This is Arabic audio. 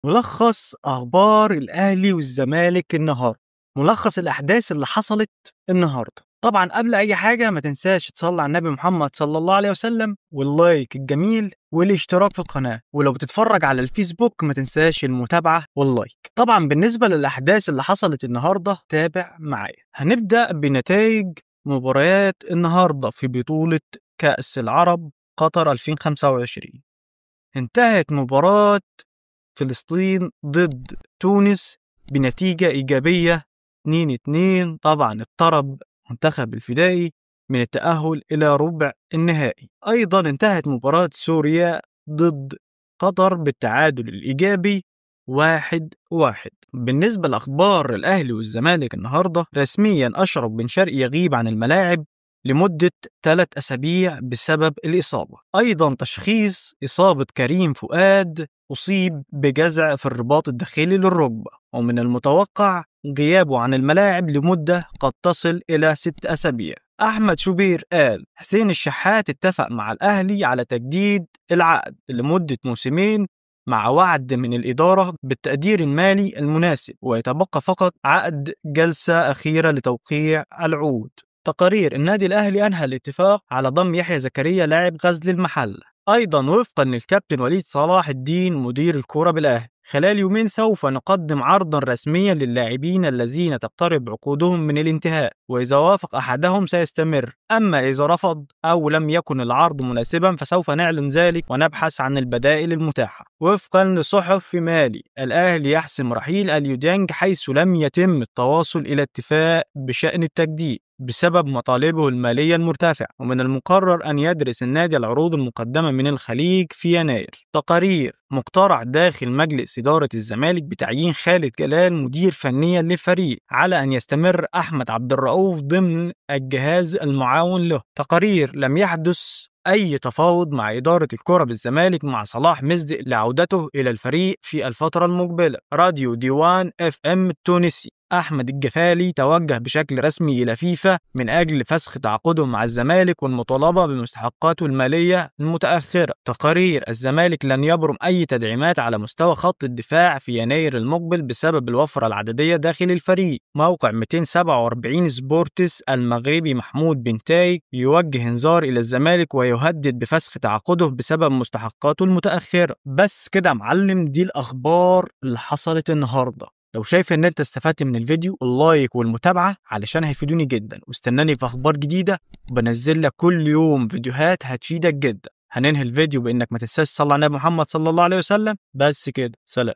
ملخص أخبار الأهلي والزمالك النهاردة. ملخص الأحداث اللي حصلت النهاردة. طبعا قبل أي حاجة ما تنساش تصلي على النبي محمد صلى الله عليه وسلم، واللايك الجميل والاشتراك في القناة، ولو بتتفرج على الفيسبوك ما تنساش المتابعة واللايك. طبعا بالنسبة للأحداث اللي حصلت النهاردة تابع معايا. هنبدأ بنتائج مباريات النهاردة في بطولة كأس العرب قطر 2025. انتهت مباراة فلسطين ضد تونس بنتيجة إيجابية 2-2. طبعا اقترب منتخب الفدائي من التأهل إلى ربع النهائي. أيضا انتهت مباراة سوريا ضد قطر بالتعادل الإيجابي 1-1. بالنسبة لأخبار الأهلي والزمالك النهاردة، رسميا أشرف بن شرقي يغيب عن الملاعب لمدة 3 أسابيع بسبب الإصابة. أيضا تشخيص إصابة كريم فؤاد، أصيب بجزع في الرباط الداخلي للركبة، ومن المتوقع غيابه عن الملاعب لمدة قد تصل إلى 6 أسابيع. أحمد شوبير قال حسين الشحات اتفق مع الأهلي على تجديد العقد لمدة موسمين مع وعد من الإدارة بالتقدير المالي المناسب، ويتبقى فقط عقد جلسة أخيرة لتوقيع العقود. تقارير النادي الأهلي أنهى الاتفاق على ضم يحيى زكريا لاعب غزل المحلة. أيضا وفقا للكابتن وليد صلاح الدين مدير الكرة بالأهلي، خلال يومين سوف نقدم عرضا رسميا للاعبين الذين تقترب عقودهم من الانتهاء، وإذا وافق أحدهم سيستمر، أما إذا رفض أو لم يكن العرض مناسبا فسوف نعلن ذلك ونبحث عن البدائل المتاحة. وفقا لصحف مالي، الأهلي يحسم رحيل اليو ديانج حيث لم يتم التواصل إلى اتفاق بشأن التجديد بسبب مطالبه المالية المرتفعة، ومن المقرر أن يدرس النادي العروض المقدمة من الخليج في يناير. تقارير مقترح داخل مجلس إدارة الزمالك بتعيين خالد جلال مدير فنيا للفريق، على أن يستمر أحمد عبد الرؤوف ضمن الجهاز المعاون له. تقارير لم يحدث أي تفاوض مع إدارة الكرة بالزمالك مع صلاح مزدق لعودته إلى الفريق في الفترة المقبلة. راديو ديوان FM التونسي، أحمد الجفالي توجه بشكل رسمي إلى فيفا من أجل فسخ تعاقده مع الزمالك والمطالبة بمستحقاته المالية المتأخرة. تقارير الزمالك لن يبرم أي تدعيمات على مستوى خط الدفاع في يناير المقبل بسبب الوفرة العددية داخل الفريق. موقع 247 سبورتس المغربي محمود بن تاي يوجه انذار إلى الزمالك ويهدد بفسخ تعاقده بسبب مستحقاته المتأخرة. بس كده معلم، دي الأخبار اللي حصلت النهاردة. لو شايف ان انت استفدت من الفيديو، اللايك والمتابعة علشان هيفيدوني جدا، واستناني في اخبار جديدة وبنزل لك كل يوم فيديوهات هتفيدك جدا. هننهي الفيديو بانك ما تنساش تصلي على النبي محمد صلى الله عليه وسلم. بس كده، سلام.